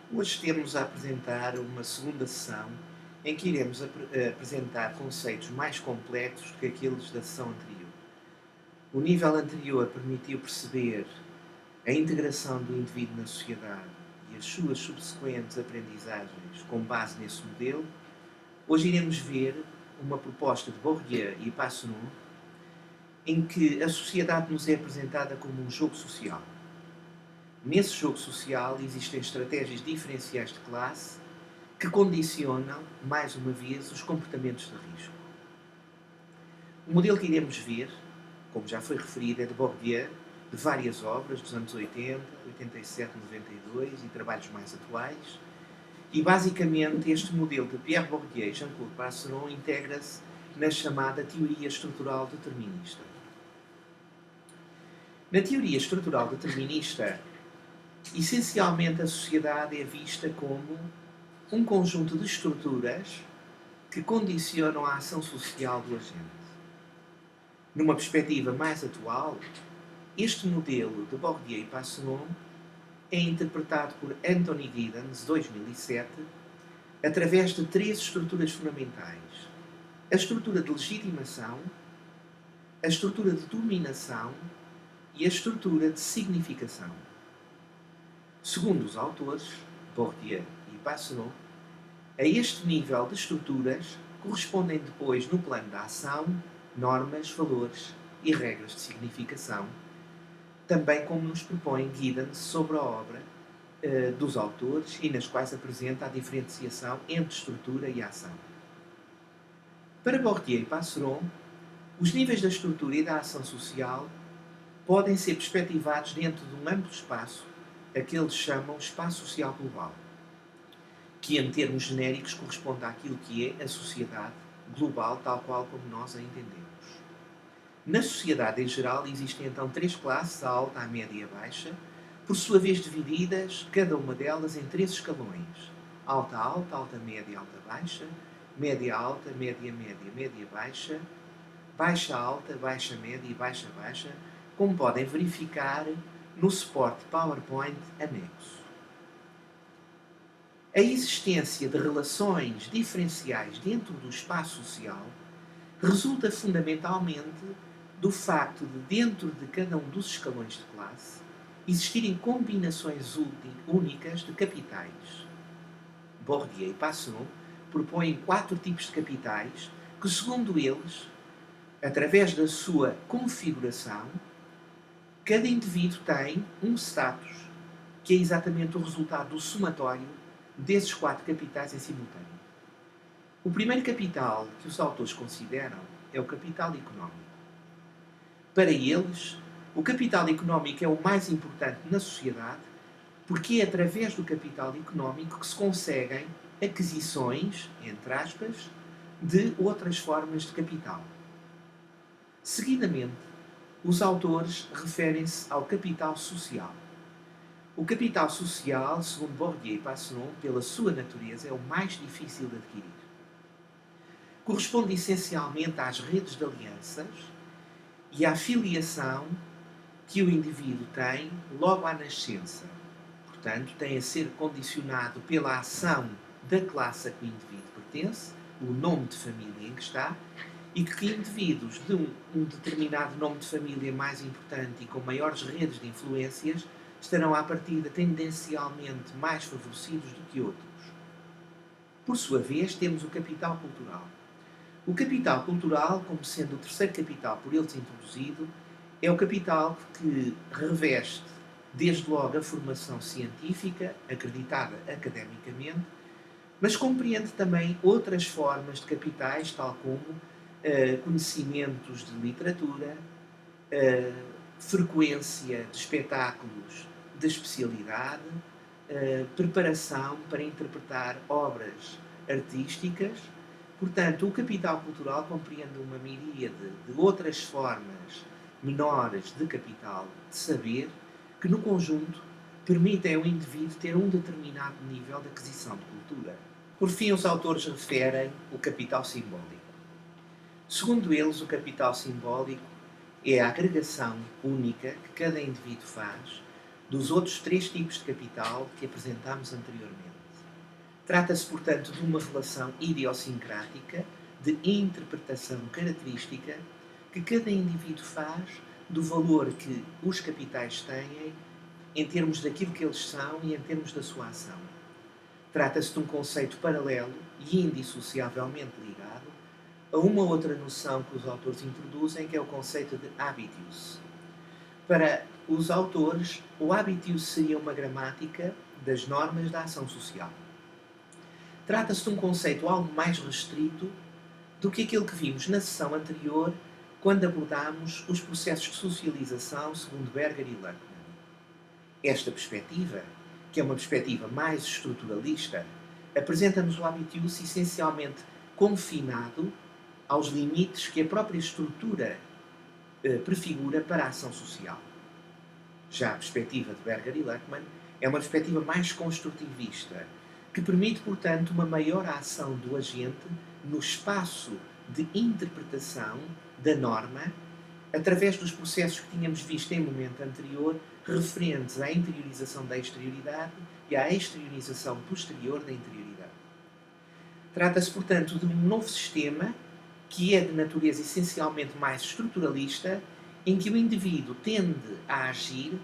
Hoje temos a apresentar uma segunda sessão em que iremos apresentar conceitos mais complexos do que aqueles da sessão anterior. O nível anterior permitiu perceber a integração do indivíduo na sociedade e as suas subsequentes aprendizagens com base nesse modelo. Hoje iremos ver uma proposta de Bourdieu e Passeron em que a sociedade nos é apresentada como um jogo social. Nesse jogo social existem estratégias diferenciais de classe que condicionam, mais uma vez, os comportamentos de risco. O modelo que iremos ver, como já foi referido, é de Bourdieu, de várias obras dos anos 80, 87, 92 e trabalhos mais atuais. E, basicamente, este modelo de Pierre Bourdieu e Jean-Claude Passeron integra-se na chamada teoria estrutural determinista. Na teoria estrutural determinista, essencialmente a sociedade é vista como um conjunto de estruturas que condicionam a ação social do agente. Numa perspectiva mais atual, este modelo de Bourdieu e Passeron é interpretado por Anthony Giddens, 2007, através de três estruturas fundamentais: a estrutura de legitimação, a estrutura de dominação e a estrutura de significação. Segundo os autores, Bourdieu e Passeron, a este nível de estruturas correspondem depois, no plano da ação, normas, valores e regras de significação, também como nos propõe Giddens sobre a obra dos autores e nas quais apresenta a diferenciação entre estrutura e ação. Para Bourdieu e Passeron, os níveis da estrutura e da ação social podem ser perspectivados dentro de um amplo espaço, a que eles chamam espaço social global, que em termos genéricos corresponde àquilo que é a sociedade global tal qual como nós a entendemos. Na sociedade em geral existem então três classes, a alta, a média e a baixa, por sua vez divididas, cada uma delas, em três escalões: alta alta, alta média, alta baixa, média alta, média média, média baixa, baixa alta, baixa média e baixa baixa, como podem verificar no suporte PowerPoint anexo. A existência de relações diferenciais dentro do espaço social resulta fundamentalmente do facto de, dentro de cada um dos escalões de classe, existirem combinações únicas de capitais. Bourdieu e Passeron propõem 4 tipos de capitais que, segundo eles, através da sua configuração, cada indivíduo tem um status que é exatamente o resultado do somatório desses 4 capitais em simultâneo. O primeiro capital que os autores consideram é o capital económico. Para eles, o capital económico é o mais importante na sociedade porque é através do capital económico que se conseguem aquisições, entre aspas, de outras formas de capital. Seguidamente, os autores referem-se ao capital social. O capital social, segundo Bourdieu e Passeron, pela sua natureza, é o mais difícil de adquirir. Corresponde essencialmente às redes de alianças e à filiação que o indivíduo tem logo à nascença. Portanto, tem a ser condicionado pela ação da classe a que o indivíduo pertence, o nome de família em que está, e que indivíduos de um determinado nome de família mais importante e com maiores redes de influências estarão à partida tendencialmente mais favorecidos do que outros. Por sua vez, temos o capital cultural. O capital cultural, como sendo o terceiro capital por eles introduzido, é o capital que reveste desde logo a formação científica, acreditada academicamente, mas compreende também outras formas de capitais, tal como conhecimentos de literatura, frequência de espetáculos de especialidade, preparação para interpretar obras artísticas. Portanto, o capital cultural compreende uma miríade de outras formas menores de capital de saber que, no conjunto, permitem ao indivíduo ter um determinado nível de aquisição de cultura. Por fim, os autores referem o capital simbólico. Segundo eles, o capital simbólico é a agregação única que cada indivíduo faz dos outros três tipos de capital que apresentámos anteriormente. Trata-se, portanto, de uma relação idiosincrática de interpretação característica que cada indivíduo faz do valor que os capitais têm em termos daquilo que eles são e em termos da sua ação. Trata-se de um conceito paralelo e indissociavelmente ligado a uma outra noção que os autores introduzem, que é o conceito de habitus. Para os autores, o habitus seria uma gramática das normas da ação social. Trata-se de um conceito algo mais restrito do que aquele que vimos na sessão anterior, quando abordámos os processos de socialização segundo Berger e Luckmann. Esta perspectiva, que é uma perspectiva mais estruturalista, apresenta-nos o habitus essencialmente confinado aos limites que a própria estrutura prefigura para a ação social. Já a perspectiva de Berger e Luckmann é uma perspectiva mais construtivista, que permite, portanto, uma maior ação do agente no espaço de interpretação da norma, através dos processos que tínhamos visto em momento anterior, referentes à interiorização da exterioridade e à exteriorização posterior da interioridade. Trata-se, portanto, de um novo sistema que é de natureza essencialmente mais estruturalista, em que o indivíduo tende a agir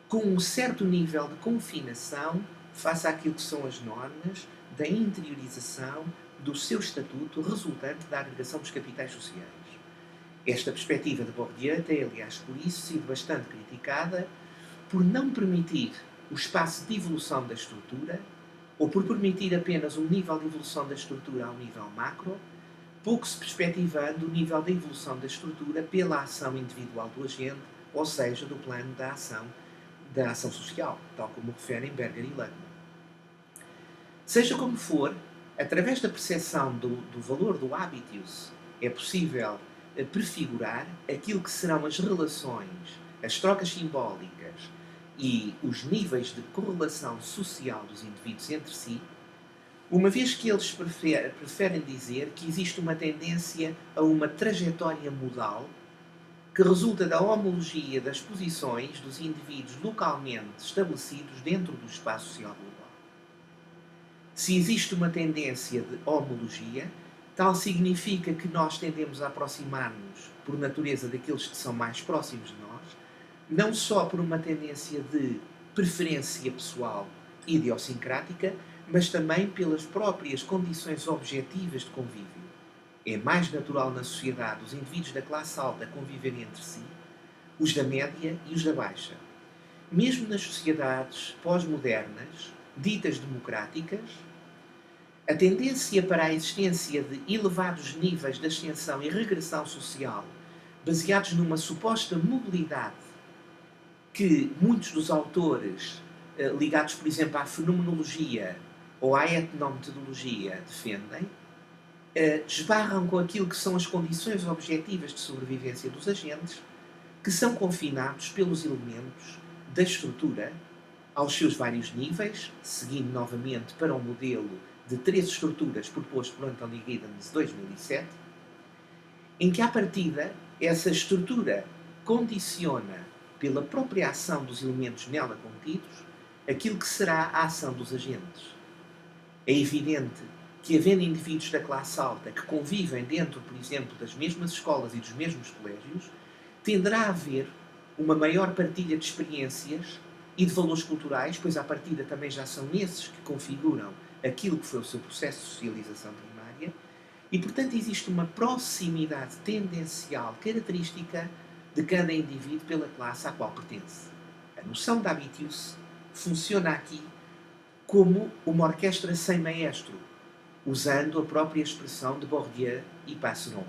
com um certo nível de confinação face àquilo que são as normas da interiorização do seu estatuto resultante da agregação dos capitais sociais. Esta perspectiva de Bourdieu tem, aliás, por isso, sido bastante criticada por não permitir o espaço de evolução da estrutura, ou por permitir apenas um nível de evolução da estrutura ao nível macro, pouco se perspectivando o nível de evolução da estrutura pela ação individual do agente, ou seja, do plano da ação social, tal como referem Berger e Luckmann. Seja como for, através da percepção do valor do habitus, é possível prefigurar aquilo que serão as relações, as trocas simbólicas e os níveis de correlação social dos indivíduos entre si, uma vez que eles preferem dizer que existe uma tendência a uma trajetória modal que resulta da homologia das posições dos indivíduos localmente estabelecidos dentro do espaço social global. Se existe uma tendência de homologia, tal significa que nós tendemos a aproximar-nos, por natureza, daqueles que são mais próximos de nós, não só por uma tendência de preferência pessoal idiosincrática, mas também pelas próprias condições objetivas de convívio. É mais natural na sociedade os indivíduos da classe alta conviverem entre si, os da média e os da baixa. Mesmo nas sociedades pós-modernas, ditas democráticas, a tendência para a existência de elevados níveis de ascensão e regressão social, baseados numa suposta mobilidade que muitos dos autores ligados, por exemplo, à fenomenologia ou à etnometodologia defendem, esbarram com aquilo que são as condições objetivas de sobrevivência dos agentes, que são confinados pelos elementos da estrutura aos seus vários níveis, seguindo novamente para o modelo de 3 estruturas proposto por Anthony Giddens de 2007, em que, à partida, essa estrutura condiciona, pela própria ação dos elementos nela contidos, aquilo que será a ação dos agentes. É evidente que, havendo indivíduos da classe alta que convivem dentro, por exemplo, das mesmas escolas e dos mesmos colégios, tenderá a haver uma maior partilha de experiências e de valores culturais, pois à partida também já são esses que configuram aquilo que foi o seu processo de socialização primária, e portanto existe uma proximidade tendencial característica de cada indivíduo pela classe à qual pertence. A noção de habitus funciona aqui como uma orquestra sem maestro, usando a própria expressão de Bourdieu e Passeron.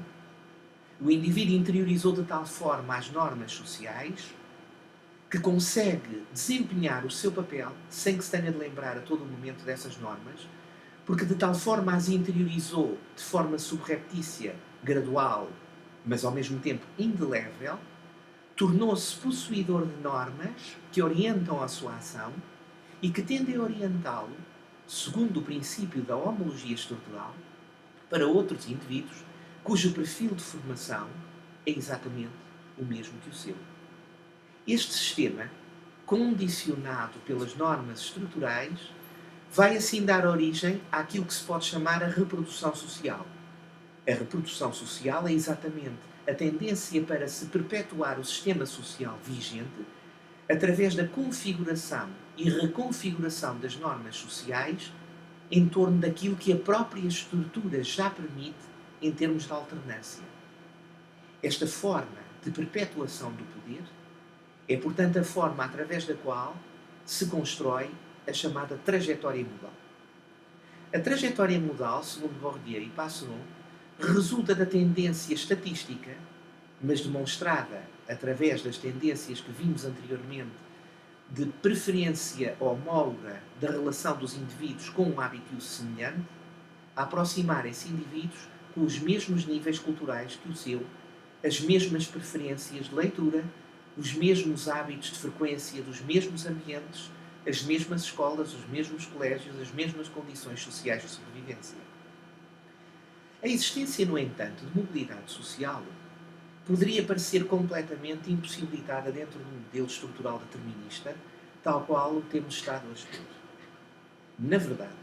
O indivíduo interiorizou de tal forma as normas sociais que consegue desempenhar o seu papel sem que se tenha de lembrar a todo momento dessas normas, porque de tal forma as interiorizou de forma subreptícia, gradual, mas ao mesmo tempo indelével, tornou-se possuidor de normas que orientam a sua ação e que tendem a orientá-lo, segundo o princípio da homologia estrutural, para outros indivíduos cujo perfil de formação é exatamente o mesmo que o seu. Este sistema condicionado pelas normas estruturais, vai assim dar origem àquilo que se pode chamar a reprodução social. A reprodução social é exatamente a tendência para se perpetuar o sistema social vigente através da configuração e reconfiguração das normas sociais em torno daquilo que a própria estrutura já permite em termos de alternância. Esta forma de perpetuação do poder é, portanto, a forma através da qual se constrói a chamada trajetória modal. A trajetória modal, segundo Bourdieu e Passeron, resulta da tendência estatística, mas demonstrada através das tendências que vimos anteriormente de preferência homóloga da relação dos indivíduos com um habitus semelhante, a aproximarem-se indivíduos com os mesmos níveis culturais que o seu, as mesmas preferências de leitura, os mesmos hábitos de frequência dos mesmos ambientes, as mesmas escolas, os mesmos colégios, as mesmas condições sociais de sobrevivência. A existência, no entanto, de mobilidade social poderia parecer completamente impossibilitada dentro de um modelo estrutural determinista, tal qual o temos estado a expor. Na verdade,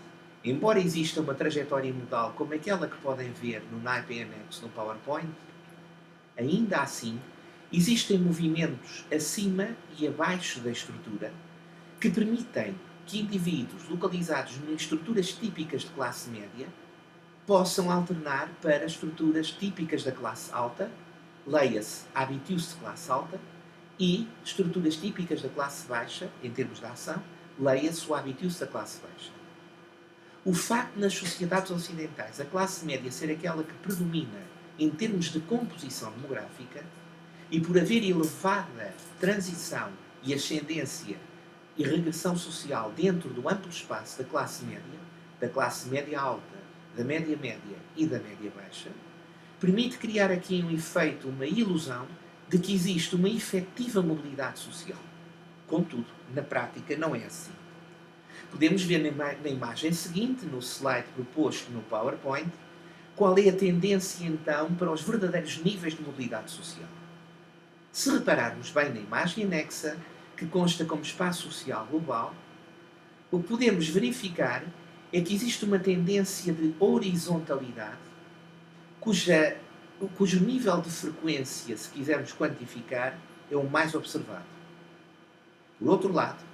embora exista uma trajetória modal como aquela que podem ver no naipe em anexo no PowerPoint, ainda assim existem movimentos acima e abaixo da estrutura que permitem que indivíduos localizados em estruturas típicas de classe média possam alternar para estruturas típicas da classe alta, leia-se habitus de classe alta, e estruturas típicas da classe baixa, em termos de ação, leia-se o habitus da classe baixa. O facto nas sociedades ocidentais a classe média ser aquela que predomina em termos de composição demográfica e por haver elevada transição e ascendência e regressão social dentro do amplo espaço da classe média alta, da média média e da média baixa, permite criar aqui um efeito, uma ilusão de que existe uma efetiva mobilidade social. Contudo, na prática não é assim. Podemos ver na imagem seguinte, no slide proposto no PowerPoint, qual é a tendência então para os verdadeiros níveis de mobilidade social. Se repararmos bem na imagem anexa, que consta como espaço social global, o que podemos verificar é que existe uma tendência de horizontalidade cujo nível de frequência, se quisermos quantificar, é o mais observado. Por outro lado,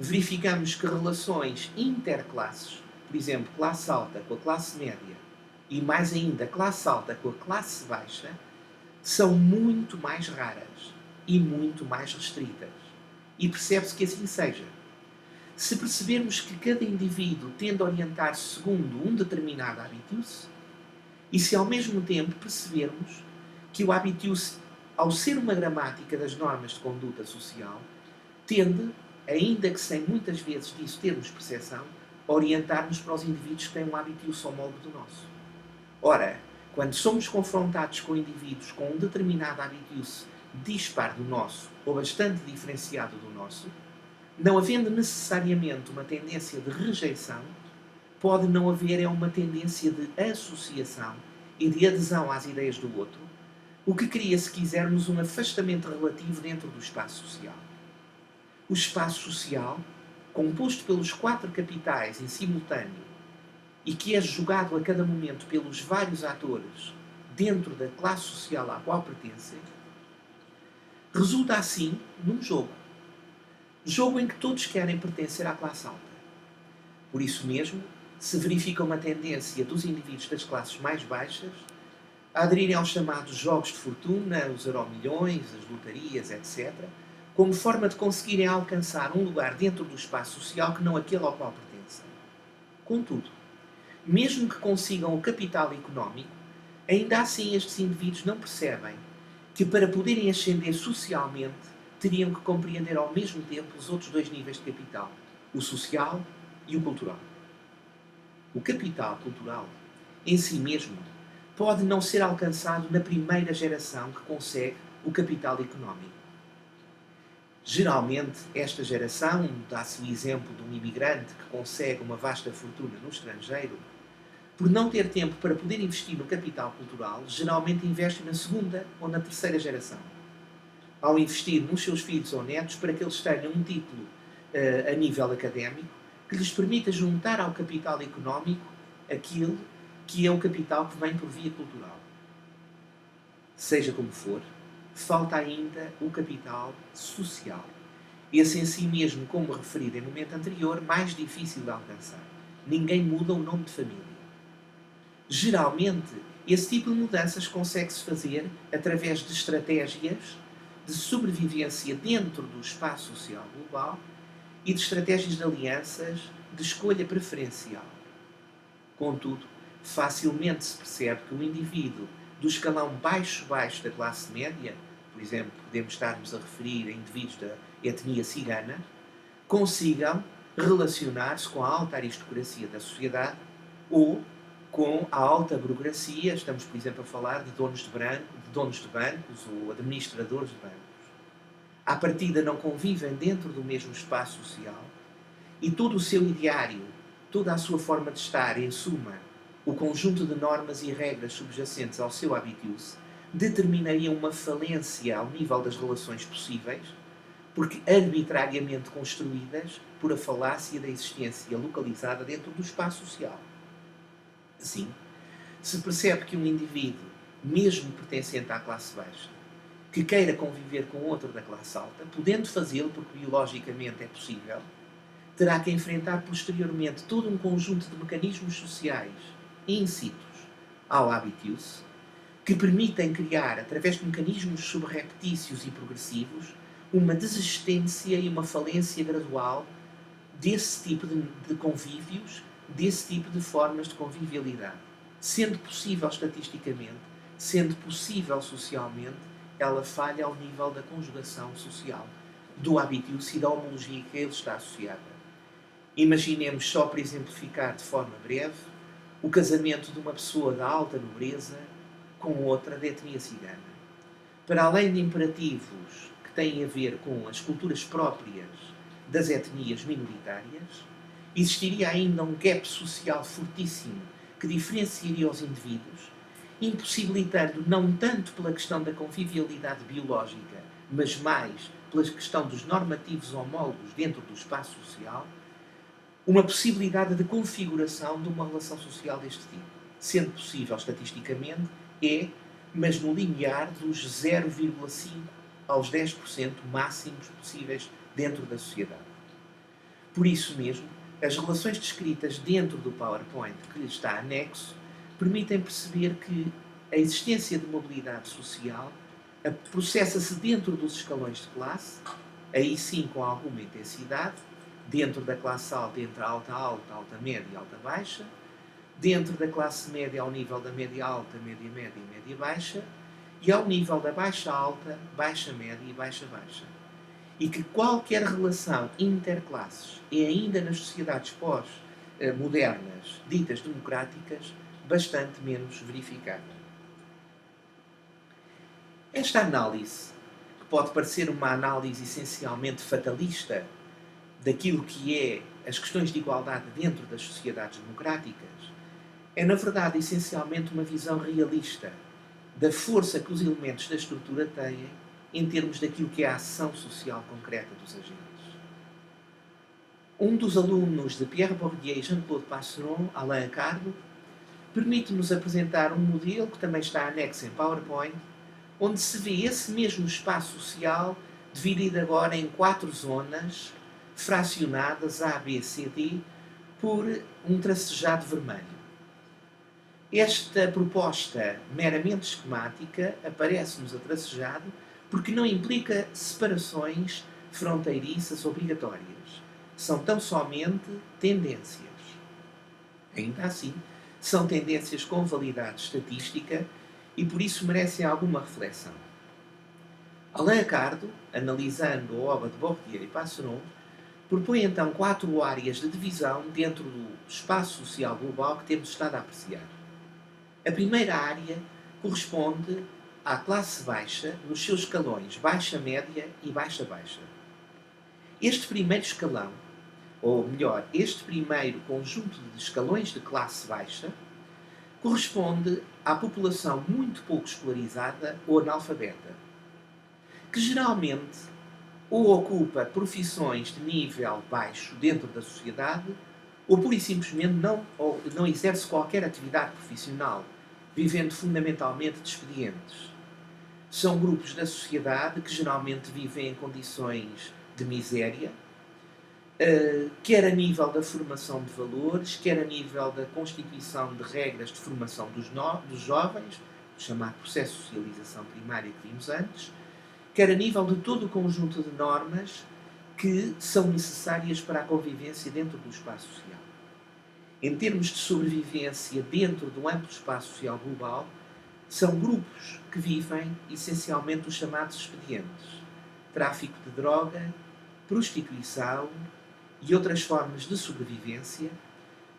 verificamos que relações interclasses, por exemplo, classe alta com a classe média e mais ainda classe alta com a classe baixa, são muito mais raras e muito mais restritas. E percebe-se que assim seja. Se percebermos que cada indivíduo tende a orientar-se segundo um determinado habitus, e se ao mesmo tempo percebermos que o habitus, ao ser uma gramática das normas de conduta social, tende, ainda que sem muitas vezes disso termos percepção, a orientar-nos para os indivíduos que têm um habitus homólogo do nosso. Ora, quando somos confrontados com indivíduos com um determinado habitus dispar do nosso, ou bastante diferenciado do nosso, não havendo necessariamente uma tendência de rejeição, pode não haver uma tendência de associação e de adesão às ideias do outro, o que cria, se quisermos, um afastamento relativo dentro do espaço social. O espaço social, composto pelos 4 capitais em simultâneo e que é jogado a cada momento pelos vários atores dentro da classe social à qual pertencem, resulta assim num jogo. Jogo em que todos querem pertencer à classe alta. Por isso mesmo, se verifica uma tendência dos indivíduos das classes mais baixas a aderirem aos chamados jogos de fortuna, os euromilhões, as lotarias, etc., como forma de conseguirem alcançar um lugar dentro do espaço social que não aquele ao qual pertencem. Contudo, mesmo que consigam o capital económico, ainda assim estes indivíduos não percebem que para poderem ascender socialmente teriam que compreender ao mesmo tempo os outros 2 níveis de capital, o social e o cultural. O capital cultural, em si mesmo, pode não ser alcançado na primeira geração que consegue o capital económico. Geralmente, esta geração, dá-se o exemplo de um imigrante que consegue uma vasta fortuna no estrangeiro, por não ter tempo para poder investir no capital cultural, geralmente investe na segunda ou na terceira geração. ao investir nos seus filhos ou netos para que eles tenham um título a nível académico que lhes permita juntar ao capital económico aquilo que é o capital que vem por via cultural. Seja como for, falta ainda o capital social. Esse em si mesmo, como referido em momento anterior, mais difícil de alcançar. Ninguém muda o nome de família. Geralmente, esse tipo de mudanças consegue-se fazer através de estratégias de sobrevivência dentro do espaço social global e de estratégias de alianças de escolha preferencial. Contudo, facilmente se percebe que o indivíduo do escalão baixo-baixo da classe média, por exemplo, podemos estarmos a referir a indivíduos da etnia cigana, consigam relacionar-se com a alta aristocracia da sociedade ou com a alta burocracia. Estamos, por exemplo, a falar de donos de bancos ou administradores de bancos. À partida não convivem dentro do mesmo espaço social e todo o seu ideário, toda a sua forma de estar, em suma, o conjunto de normas e regras subjacentes ao seu habitus, determinariam uma falência ao nível das relações possíveis, porque arbitrariamente construídas por a falácia da existência localizada dentro do espaço social. Assim, se percebe que um indivíduo, mesmo pertencente à classe baixa, que queira conviver com outro da classe alta, podendo fazê-lo porque biologicamente é possível, terá que enfrentar posteriormente todo um conjunto de mecanismos sociais íncitos ao habitus, que permitem criar, através de mecanismos subreptícios e progressivos, uma desistência e uma falência gradual desse tipo de convívios, desse tipo de formas de convivialidade. Sendo possível estatisticamente, sendo possível socialmente, ela falha ao nível da conjugação social, do habitus e da homologia que a ele está associada. Imaginemos, só para exemplificar de forma breve, o casamento de uma pessoa da alta nobreza com outra da etnia cigana. Para além de imperativos que têm a ver com as culturas próprias das etnias minoritárias, existiria ainda um gap social fortíssimo que diferenciaria os indivíduos, impossibilitando não tanto pela questão da convivialidade biológica, mas mais pela questão dos normativos homólogos dentro do espaço social, uma possibilidade de configuração de uma relação social deste tipo. Sendo possível estatisticamente, mas no limiar dos 0,5% aos 10% máximos possíveis dentro da sociedade. Por isso mesmo, as relações descritas dentro do PowerPoint que está anexo permitem perceber que a existência de mobilidade social processa-se dentro dos escalões de classe, aí sim com alguma intensidade, dentro da classe alta entre a alta-alta, alta-média e alta-baixa, dentro da classe média ao nível da média-alta, média-média e média-baixa, e ao nível da baixa-alta, baixa-média e baixa-baixa. E que qualquer relação interclasses, e ainda nas sociedades pós-modernas, ditas democráticas, bastante menos verificada. Esta análise, que pode parecer uma análise essencialmente fatalista daquilo que é as questões de igualdade dentro das sociedades democráticas, é na verdade essencialmente uma visão realista da força que os elementos da estrutura têm em termos daquilo que é a ação social concreta dos agentes. Um dos alunos de Pierre Bourdieu e Jean-Claude Passeron, Alain Accardo, permite-nos apresentar um modelo que também está anexo em PowerPoint, onde se vê esse mesmo espaço social dividido agora em 4 zonas fracionadas A, B, C, D por um tracejado vermelho. Esta proposta meramente esquemática aparece-nos a tracejado porque não implica separações fronteiriças obrigatórias. São tão somente tendências. Ainda assim, são tendências com validade estatística e por isso merecem alguma reflexão. Alain Accardo, analisando a obra de Bourdieu e Passeron, propõe então 4 áreas de divisão dentro do espaço social global que temos estado a apreciar. A primeira área corresponde à classe baixa nos seus escalões baixa-média e baixa-baixa. Este primeiro escalão, ou melhor, este primeiro conjunto de escalões de classe baixa, corresponde à população muito pouco escolarizada ou analfabeta. que geralmente ou ocupa profissões de nível baixo dentro da sociedade, ou pura e simplesmente não exerce qualquer atividade profissional, vivendo fundamentalmente de expedientes. São grupos da sociedade que geralmente vivem em condições de miséria, quer a nível da formação de valores, quer a nível da constituição de regras de formação dos jovens, o chamado processo de socialização primária que vimos antes, quer a nível de todo o conjunto de normas que são necessárias para a convivência dentro do espaço social. Em termos de sobrevivência dentro do amplo espaço social global, são grupos que vivem essencialmente os chamados expedientes: tráfico de droga, prostituição e outras formas de sobrevivência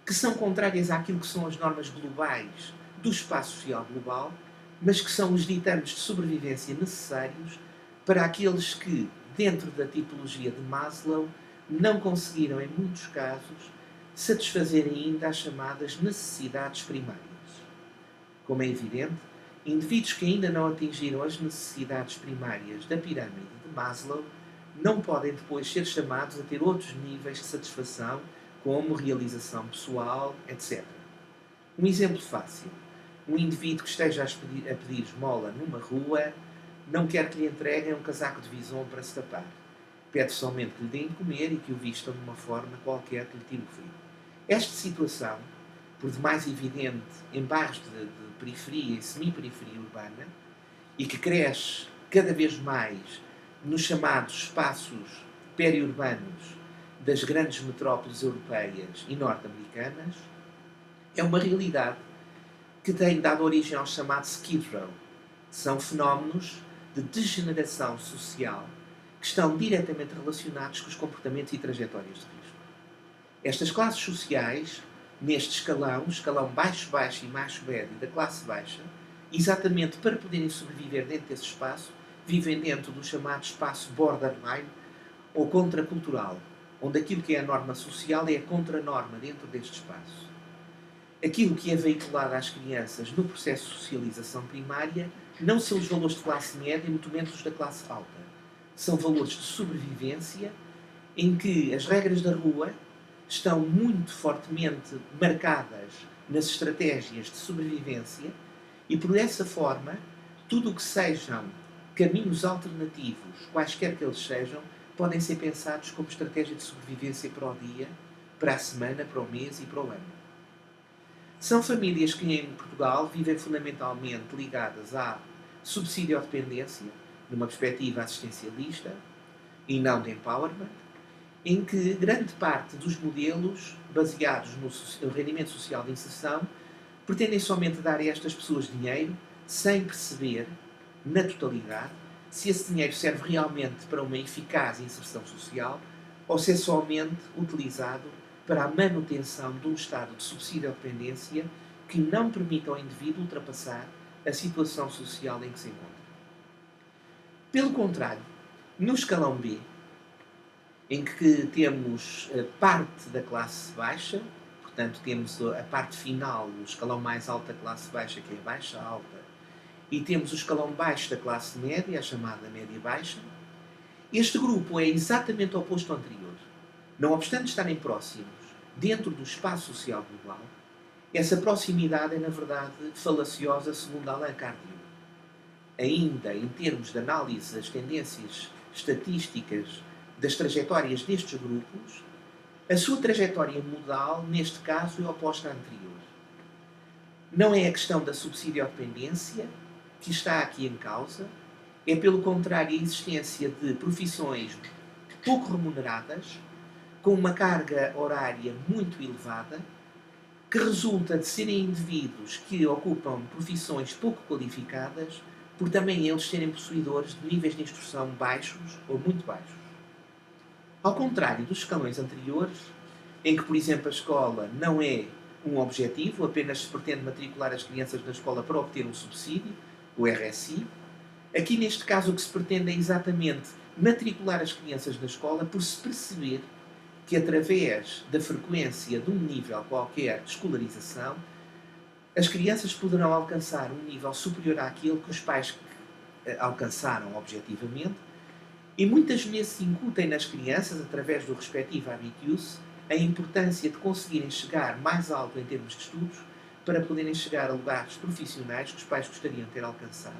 que são contrárias àquilo que são as normas globais do espaço social global, mas que são os ditames de sobrevivência necessários para aqueles que, dentro da tipologia de Maslow, não conseguiram, em muitos casos, satisfazer ainda as chamadas necessidades primárias. Como é evidente, indivíduos que ainda não atingiram as necessidades primárias da pirâmide de Maslow não podem depois ser chamados a ter outros níveis de satisfação, como realização pessoal, etc. Um exemplo fácil. Um indivíduo que esteja a pedir esmola numa rua não quer que lhe entreguem um casaco de vison para se tapar. Pede somente que lhe deem de comer e que o vistam de uma forma qualquer que lhe tire o frio. Esta situação, por demais evidente em bairros de periferia e semi-periferia urbana, e que cresce cada vez mais nos chamados espaços periurbanos das grandes metrópoles europeias e norte-americanas, é uma realidade que tem dado origem ao chamado Skid Row. São fenómenos de degeneração social que estão diretamente relacionados com os comportamentos e trajetórias de risco. Estas classes sociais, neste escalão baixo-baixo e macho-médio da classe baixa, exatamente para poderem sobreviver dentro desse espaço, vivem dentro do chamado espaço borderline ou contracultural, onde aquilo que é a norma social é a contranorma dentro deste espaço. Aquilo que é veiculado às crianças no processo de socialização primária não são os valores de classe média, muito menos os da classe alta. São valores de sobrevivência em que as regras da rua estão muito fortemente marcadas nas estratégias de sobrevivência e, por essa forma, tudo o que sejam caminhos alternativos, quaisquer que eles sejam, podem ser pensados como estratégia de sobrevivência para o dia, para a semana, para o mês e para o ano. São famílias que em Portugal vivem fundamentalmente ligadas à subsídio-dependência, numa perspectiva assistencialista e não de empowerment, em que grande parte dos modelos baseados no rendimento social de inserção pretendem somente dar a estas pessoas dinheiro sem perceber, na totalidade, se esse dinheiro serve realmente para uma eficaz inserção social ou se é somente utilizado para a manutenção de um estado de subsídio-dependência que não permita ao indivíduo ultrapassar a situação social em que se encontra. Pelo contrário, no escalão B, em que temos parte da classe baixa, portanto temos a parte final, o escalão mais alto da classe baixa, que é a baixa-alta, e temos o escalão baixo da classe média, a chamada média-baixa, este grupo é exatamente o oposto ao anterior. Não obstante estarem próximos dentro do espaço social global, essa proximidade é, na verdade, falaciosa segundo Alain Cardieu. Ainda em termos de análise das tendências estatísticas das trajetórias destes grupos, a sua trajetória modal, neste caso, é oposta à anterior. Não é a questão da subsídio-dependência que está aqui em causa, é, pelo contrário, a existência de profissões pouco remuneradas, com uma carga horária muito elevada, que resulta de serem indivíduos que ocupam profissões pouco qualificadas, por também eles serem possuidores de níveis de instrução baixos ou muito baixos. Ao contrário dos escalões anteriores, em que, por exemplo, a escola não é um objetivo, apenas se pretende matricular as crianças na escola para obter um subsídio, o RSI, aqui neste caso o que se pretende é exatamente matricular as crianças na escola por se perceber que através da frequência de um nível qualquer de escolarização, as crianças poderão alcançar um nível superior àquele que os pais alcançaram objetivamente, e muitas vezes incutem nas crianças, através do respectivo habitus, a importância de conseguirem chegar mais alto em termos de estudos para poderem chegar a lugares profissionais que os pais gostariam de ter alcançado,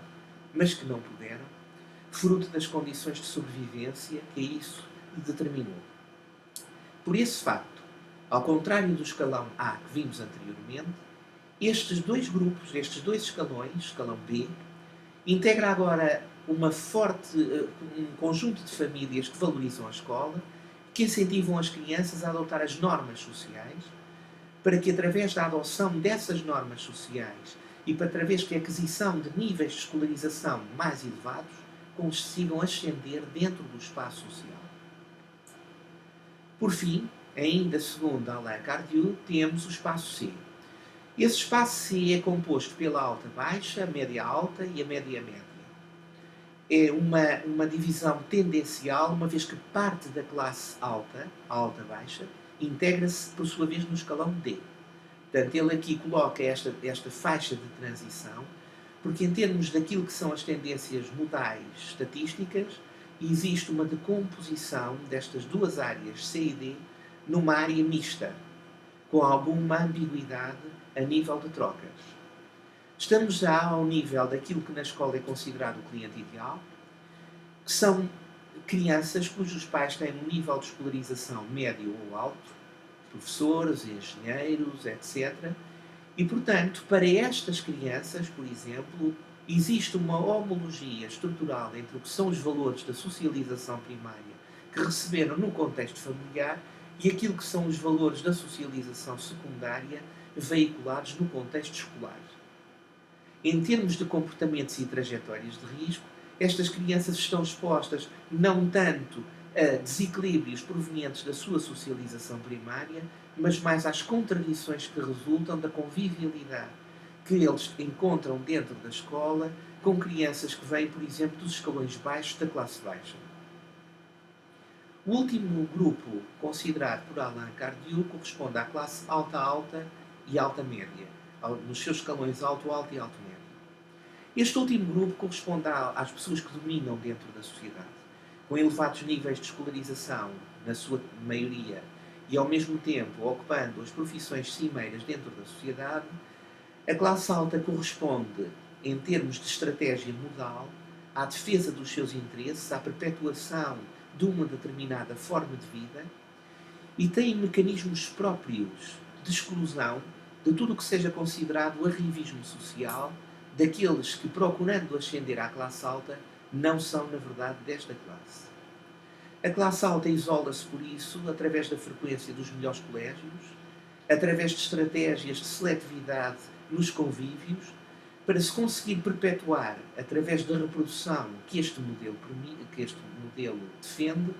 mas que não puderam, fruto das condições de sobrevivência que isso determinou. Por esse facto, ao contrário do escalão A que vimos anteriormente, estes dois grupos, estes dois escalões, escalão B, integra agora um conjunto de famílias que valorizam a escola, que incentivam as crianças a adotar as normas sociais, para que através da adoção dessas normas sociais e para através da aquisição de níveis de escolarização mais elevados, consigam ascender dentro do espaço social. Por fim, ainda segundo Alain Cardieu, temos o espaço C. Esse espaço C é composto pela alta-baixa, a média-alta e a média-média. É uma divisão tendencial, uma vez que parte da classe alta, a alta-baixa, integra-se, por sua vez, no escalão D. Portanto, ele aqui coloca esta faixa de transição, porque em termos daquilo que são as tendências modais estatísticas, existe uma decomposição destas duas áreas, C e D, numa área mista, com alguma ambiguidade a nível de trocas. Estamos já ao nível daquilo que na escola é considerado o cliente ideal, que são crianças cujos pais têm um nível de escolarização médio ou alto, professores, engenheiros, etc. E, portanto, para estas crianças, por exemplo, existe uma homologia estrutural entre o que são os valores da socialização primária que receberam no contexto familiar e aquilo que são os valores da socialização secundária veiculados no contexto escolar. Em termos de comportamentos e trajetórias de risco, estas crianças estão expostas não tanto a desequilíbrios provenientes da sua socialização primária, mas mais às contradições que resultam da convivialidade que eles encontram dentro da escola com crianças que vêm, por exemplo, dos escalões baixos da classe baixa. O último grupo considerado por Alain Cardieu corresponde à classe alta-alta e alta-média, nos seus escalões alto-alto e alto-médio. Este último grupo corresponde às pessoas que dominam dentro da sociedade, com elevados níveis de escolarização, na sua maioria, e ao mesmo tempo ocupando as profissões cimeiras dentro da sociedade. A classe alta corresponde, em termos de estratégia modal, à defesa dos seus interesses, à perpetuação de uma determinada forma de vida e tem mecanismos próprios de exclusão de tudo o que seja considerado arrivismo social daqueles que, procurando ascender à classe alta, não são, na verdade, desta classe. A classe alta isola-se, por isso, através da frequência dos melhores colégios, através de estratégias de seletividade nos convívios, para se conseguir perpetuar, através da reprodução que este modelo defende,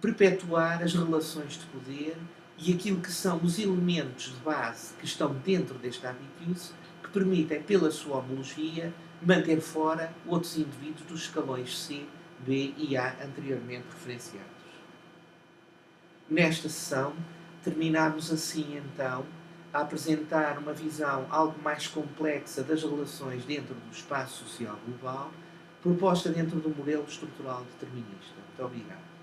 perpetuar as relações de poder e aquilo que são os elementos de base que estão dentro deste habitus, que permitem, pela sua homologia, manter fora outros indivíduos dos escalões C, B e A anteriormente referenciados. Nesta sessão, terminamos assim, então, a apresentar uma visão algo mais complexa das relações dentro do espaço social global, proposta dentro do modelo estrutural determinista. Muito obrigado.